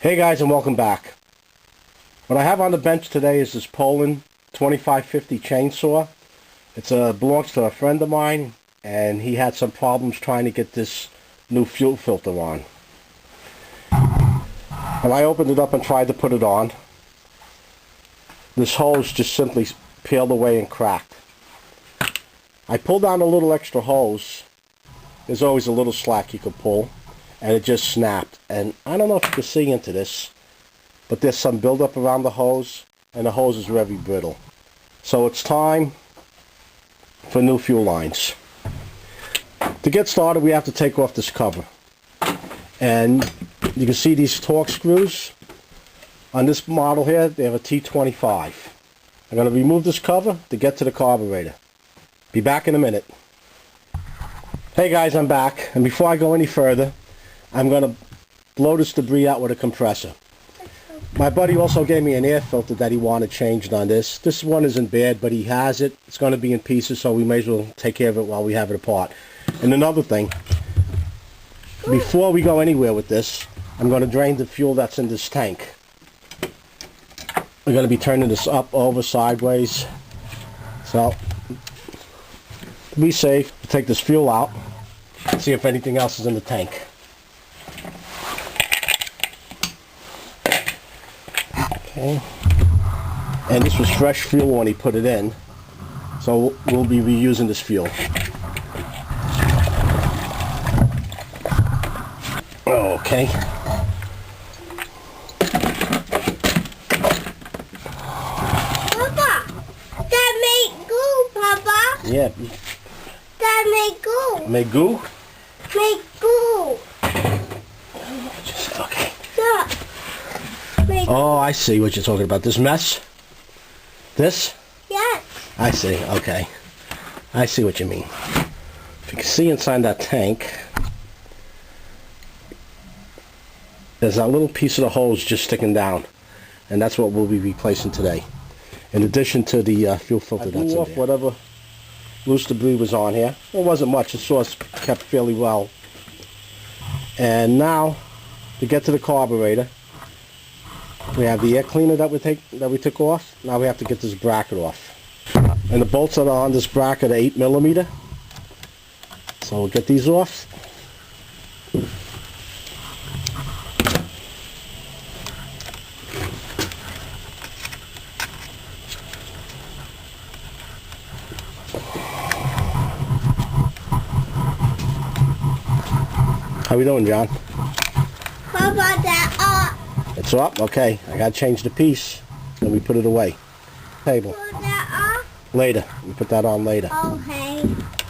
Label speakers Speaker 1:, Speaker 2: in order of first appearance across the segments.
Speaker 1: Hey guys, and welcome back. What I have on the bench today is this Poulan 2550 chainsaw. It belongs to a friend of mine, and he had some problems trying to get this new fuel filter on. When I opened it up and tried to put it on, this hose just simply peeled away and cracked. I pulled down a little extra hose. There's always a little slack you could pull, and it just snapped. And I don't know if you can see into this, but there's some buildup around the hose, and the hose is very brittle. So it's time for new fuel lines. To get started, we have to take off this cover. And you can see these Torx screws. On this model here, they have a T25. I'm going to remove this cover to get to the carburetor. Be back in a minute. Hey guys, I'm back. And before I go any further, I'm going to blow this debris out with a compressor. My buddy also gave me an air filter that he wanted changed on this. This one isn't bad, but he has it. It's going to be in pieces, so we may as well take care of it while we have it apart. And another thing, before we go anywhere with this, I'm going to drain the fuel that's in this tank. We're going to be turning this up, over, sideways. So, to be safe, we'll take this fuel out, see if anything else is in the tank. Okay. And this was fresh fuel when he put it in, so we'll be reusing this fuel. Okay.
Speaker 2: Papa, that made goo, Papa.
Speaker 1: Yeah.
Speaker 2: That made goo.
Speaker 1: Make goo?
Speaker 2: Made goo.
Speaker 1: Okay.
Speaker 2: Stop.
Speaker 1: Oh, I see what you're talking about. This mess? This?
Speaker 2: Yes.
Speaker 1: I see. Okay. I see what you mean. If you can see inside that tank, there's that little piece of the hose just sticking down, and that's what we'll be replacing today. In addition to the fuel filter that's in there. Whatever loose debris was on here. It wasn't much. The sauce kept fairly well. And now, to get to the carburetor, we have the air cleaner that we took off. Now we have to get this bracket off. And the bolts that are on this bracket are 8mm. So we'll get these off. How we doing, John?
Speaker 2: Papa, that up.
Speaker 1: It's up? Okay. I gotta change the piece. Then we put it away. Table.
Speaker 2: Put that up.
Speaker 1: Later. We put that on later.
Speaker 2: Okay.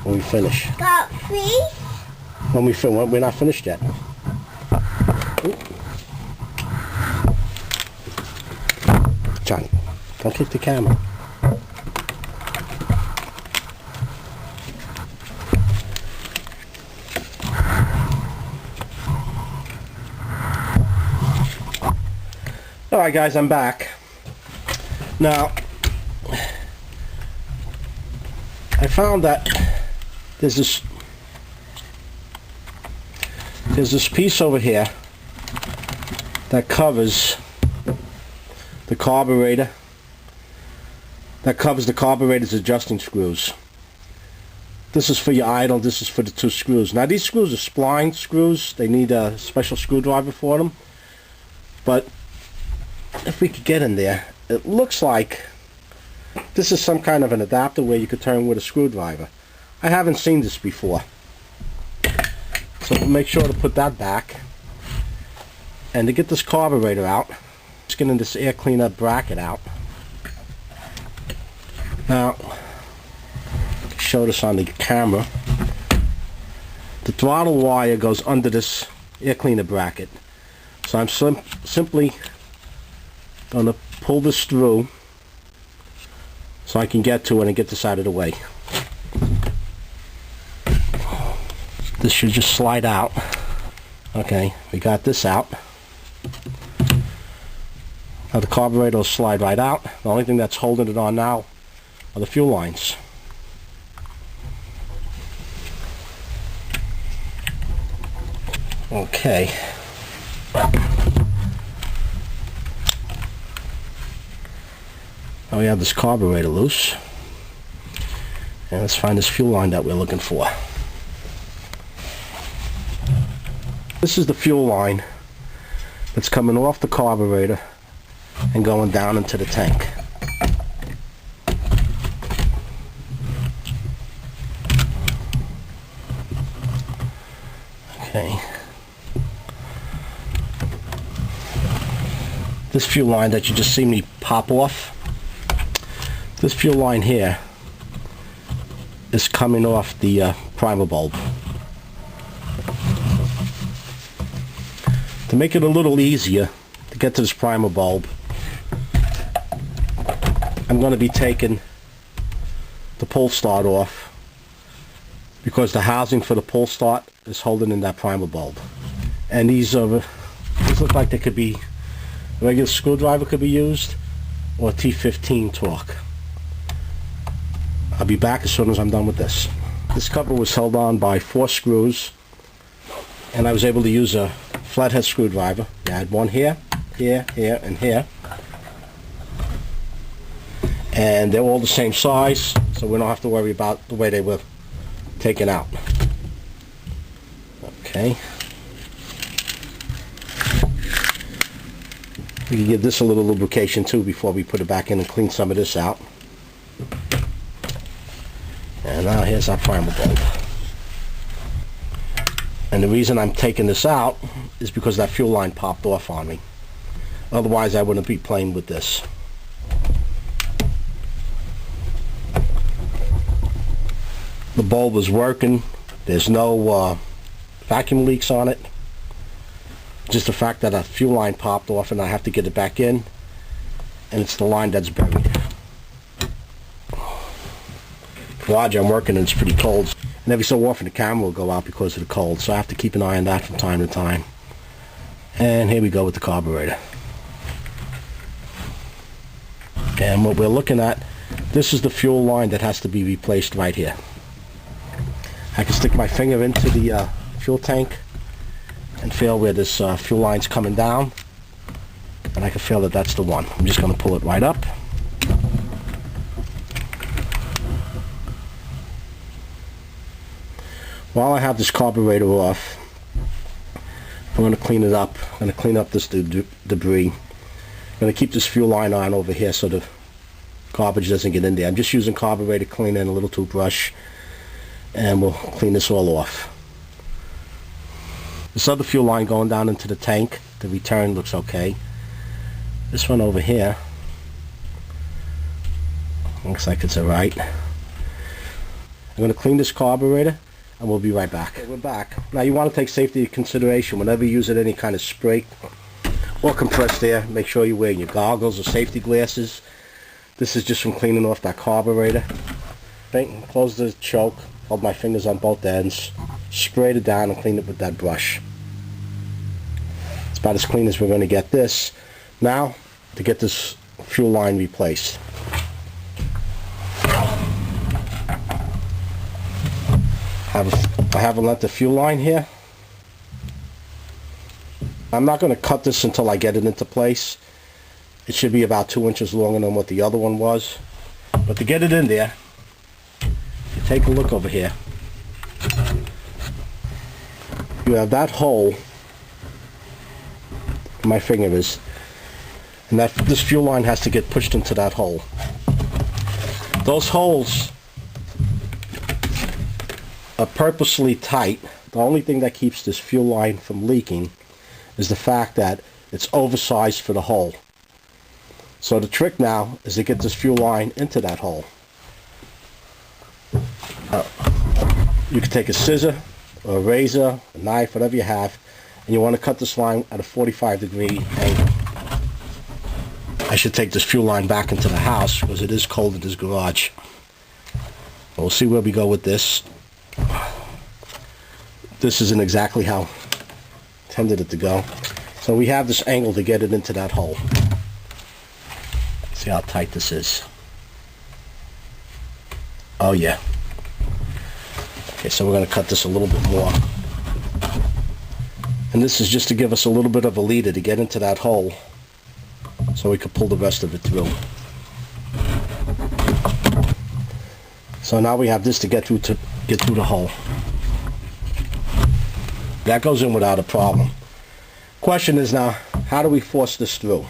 Speaker 1: When we finish.
Speaker 2: Got fish?
Speaker 1: When we're not finished yet. Ooh. John, don't kick the camera. Alright guys, I'm back. Now, I found that there's this piece over here that covers the carburetor, that covers the carburetor's adjusting screws. This is for your idle, this is for the two screws. Now these screws are spline screws. They need a special screwdriver for them. But if we could get in there, it looks like this is some kind of an adapter where you could turn with a screwdriver. I haven't seen this before. So make sure to put that back. And to get this carburetor out, just getting this air cleaner bracket out. Now, show this on the camera. The throttle wire goes under this air cleaner bracket. So I'm simply going to pull this through so I can get to it and get this out of the way. This should just slide out. Okay, we got this out. Now the carburetor will slide right out. The only thing that's holding it on now are the fuel lines. Okay. Now we have this carburetor loose. And let's find this fuel line that we're looking for. This is the fuel line that's coming off the carburetor and going down into the tank. Okay. This fuel line that you just see me pop off, this fuel line here is coming off the primer bulb. To make it a little easier to get to this primer bulb, I'm going to be taking the pull start off because the housing for the pull start is holding in that primer bulb. And these look like they could be, a regular screwdriver could be used, or T15 torque. I'll be back as soon as I'm done with this. This cover was held on by 4 screws, and I was able to use a flathead screwdriver. I had one here, here, here, and here. And they're all the same size, so we don't have to worry about the way they were taken out. Okay. We can give this a little lubrication too before we put it back in and clean some of this out. And now here's our primer bulb. And the reason I'm taking this out is because that fuel line popped off on me. Otherwise I wouldn't be playing with this. The bulb is working. There's no vacuum leaks on it. Just the fact that a fuel line popped off and I have to get it back in, and it's the line that's buried. Garage I'm working in is pretty cold, and every so often the camera will go out because of the cold, so I have to keep an eye on that from time to time. And here we go with the carburetor. And what we're looking at, this is the fuel line that has to be replaced right here. I can stick my finger into the fuel tank and feel where this fuel line's coming down, and I can feel that that's the one. I'm just going to pull it right up. While I have this carburetor off, I'm going to clean it up. I'm going to clean up this debris. I'm going to keep this fuel line on over here so the garbage doesn't get in there. I'm just using carburetor cleaner and a little toothbrush, and we'll clean this all off. This other fuel line going down into the tank, the return looks okay. This one over here looks like it's alright. I'm going to clean this carburetor and we'll be right back. Okay, we're back. Now you want to take safety into consideration whenever you use any kind of spray or compressed air. Make sure you're wearing your goggles or safety glasses. This is just from cleaning off that carburetor. Okay, close the choke, hold my fingers on both ends, sprayed it down and clean it with that brush. It's about as clean as we're going to get this. Now, to get this fuel line replaced. I have a length of fuel line here. I'm not going to cut this until I get it into place. It should be about 2 inches longer than what the other one was. But to get it in there, you take a look over here. You have that hole where my finger is, and this fuel line has to get pushed into that hole. Those holes are purposely tight. The only thing that keeps this fuel line from leaking is the fact that it's oversized for the hole. So the trick now is to get this fuel line into that hole. You can take a scissor or a razor, a knife, whatever you have, and you want to cut this line at a 45-degree angle. I should take this fuel line back into the house because it is cold in this garage. We'll see where we go with this. This isn't exactly how I intended it to go. So we have this angle to get it into that hole. See how tight this is. Oh yeah. Okay, so we're going to cut this a little bit more. And this is just to give us a little bit of a leader to get into that hole so we can pull the rest of it through. So now we have this to get through the hole. That goes in without a problem. Question is now, how do we force this through?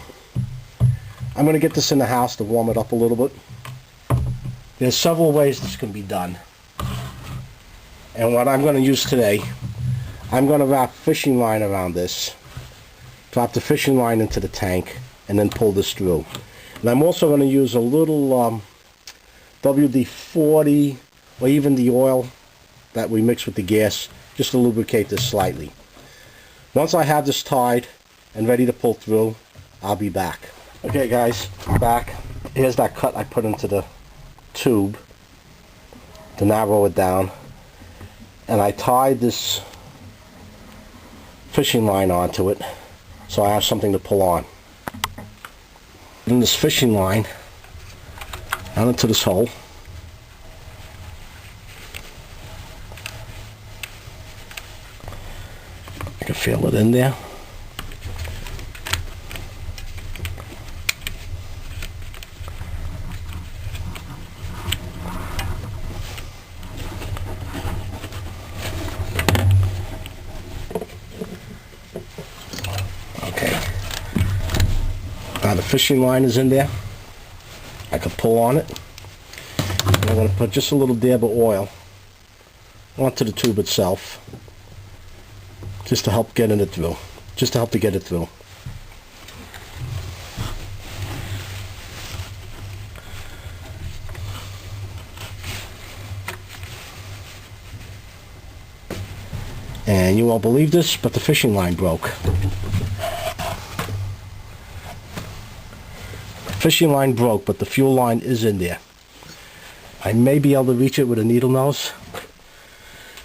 Speaker 1: I'm going to get this in the house to warm it up a little bit. There's several ways this can be done. And what I'm going to use today, I'm going to wrap fishing line around this, drop the fishing line into the tank, and then pull this through. And I'm also going to use a little WD-40 or even the oil that we mix with the gas just to lubricate this slightly. Once I have this tied and ready to pull through, I'll be back. Okay guys, I'm back. Here's that cut I put into the tube to narrow it down, and I tied this fishing line onto it so I have something to pull on. Putting this fishing line down into this hole. I can feel it in there. Now the fishing line is in there. I could pull on it. And I'm going to put just a little dab of oil onto the tube itself, just to help get it through. Just to help to get it through. And you won't believe this, but the fishing line broke. Fishing line broke, but the fuel line is in there. I may be able to reach it with a needle nose.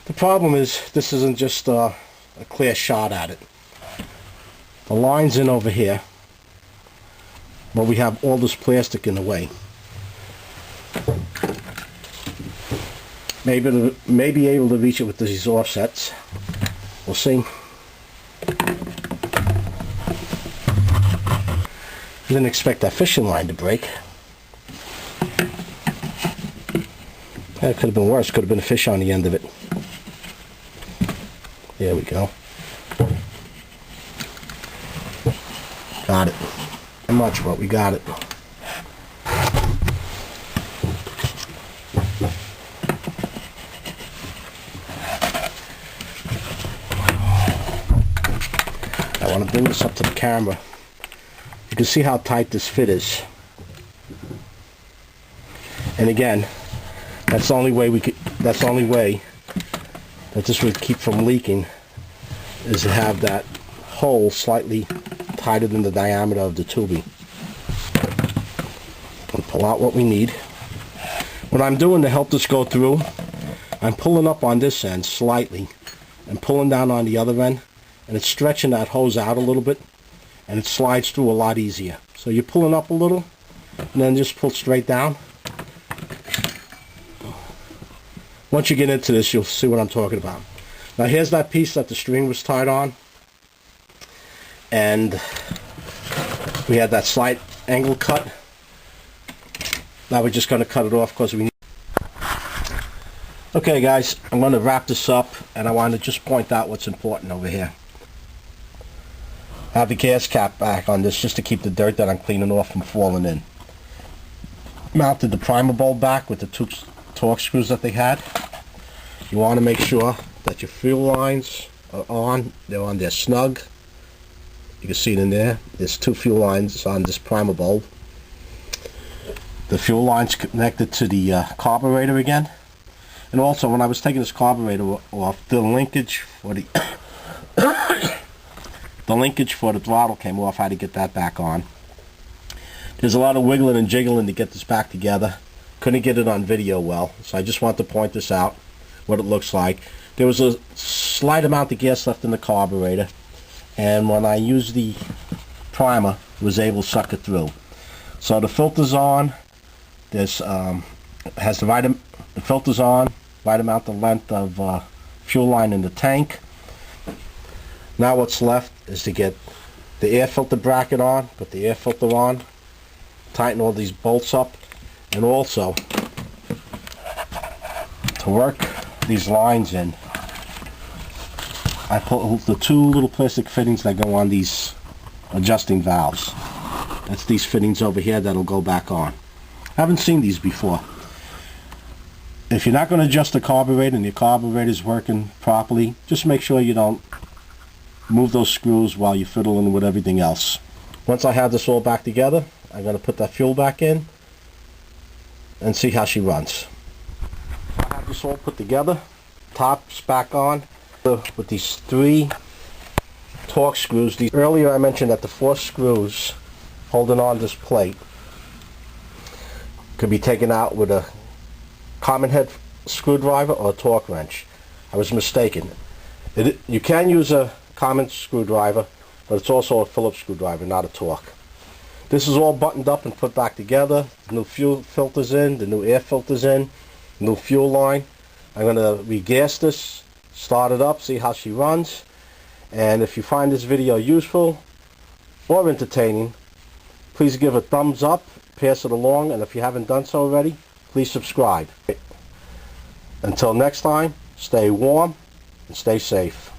Speaker 1: The problem is this isn't just a clear shot at it. The line's in over here, but we have all this plastic in the way. May be able to reach it with these offsets. We'll see. Didn't expect that fishing line to break. That could have been worse. Could have been a fish on the end of it. There we go. Got it. Not much, but we got it. I want to bring this up to the camera. You can see how tight this fit is. And again, that's the only way that this would keep from leaking, is to have that hole slightly tighter than the diameter of the tubing. And pull out what we need. What I'm doing to help this go through, I'm pulling up on this end slightly and pulling down on the other end, and it's stretching that hose out a little bit, and it slides through a lot easier. So you're pulling up a little and then just pull straight down. Once you get into this, you'll see what I'm talking about. Now here's that piece that the string was tied on, and we had that slight angle cut. Now we're just going to cut it off because we need. Okay guys, I'm going to wrap this up, and I want to just point out what's important over here. I have the gas cap back on this just to keep the dirt that I'm cleaning off from falling in. Mounted the primer bulb back with the two torque screws that they had. You want to make sure that your fuel lines are on. They're on there snug. You can see it in there. There's two fuel lines on this primer bulb. The fuel line's connected to the carburetor again. And also, when I was taking this carburetor off, the linkage for the the linkage for the throttle came off. I had to get that back on. There's a lot of wiggling and jiggling to get this back together. Couldn't get it on video well, so I just want to point this out, what it looks like. There was a slight amount of gas left in the carburetor, and when I used the primer, it was able to suck it through. So the filter's on. This has the filter's on, right amount the length of fuel line in the tank. Now what's left is to get the air filter bracket on, put the air filter on, tighten all these bolts up, and also To work these lines in, I put the two little plastic fittings that go on these adjusting valves. That's these fittings over here that'll go back on. I haven't seen these before. If you're not going to adjust the carburetor and your carburetor is working properly, just make sure you don't move those screws while you're fiddling with everything else. Once I have this all back together, I'm going to put that fuel back in and see how she runs. I have this all put together, top's back on with these 3 Torx screws. Earlier I mentioned that the 4 screws holding on this plate could be taken out with a common head screwdriver or a torque wrench. I was mistaken. You can use a common screwdriver, but it's also a Phillips screwdriver, not a torque. This is all buttoned up and put back together. The new fuel filters in, the new air filters in, new fuel line. I'm going to re-gas this, start it up, see how she runs. And if you find this video useful or entertaining, please give a thumbs up, pass it along, and if you haven't done so already, please subscribe. Until next time, stay warm and stay safe.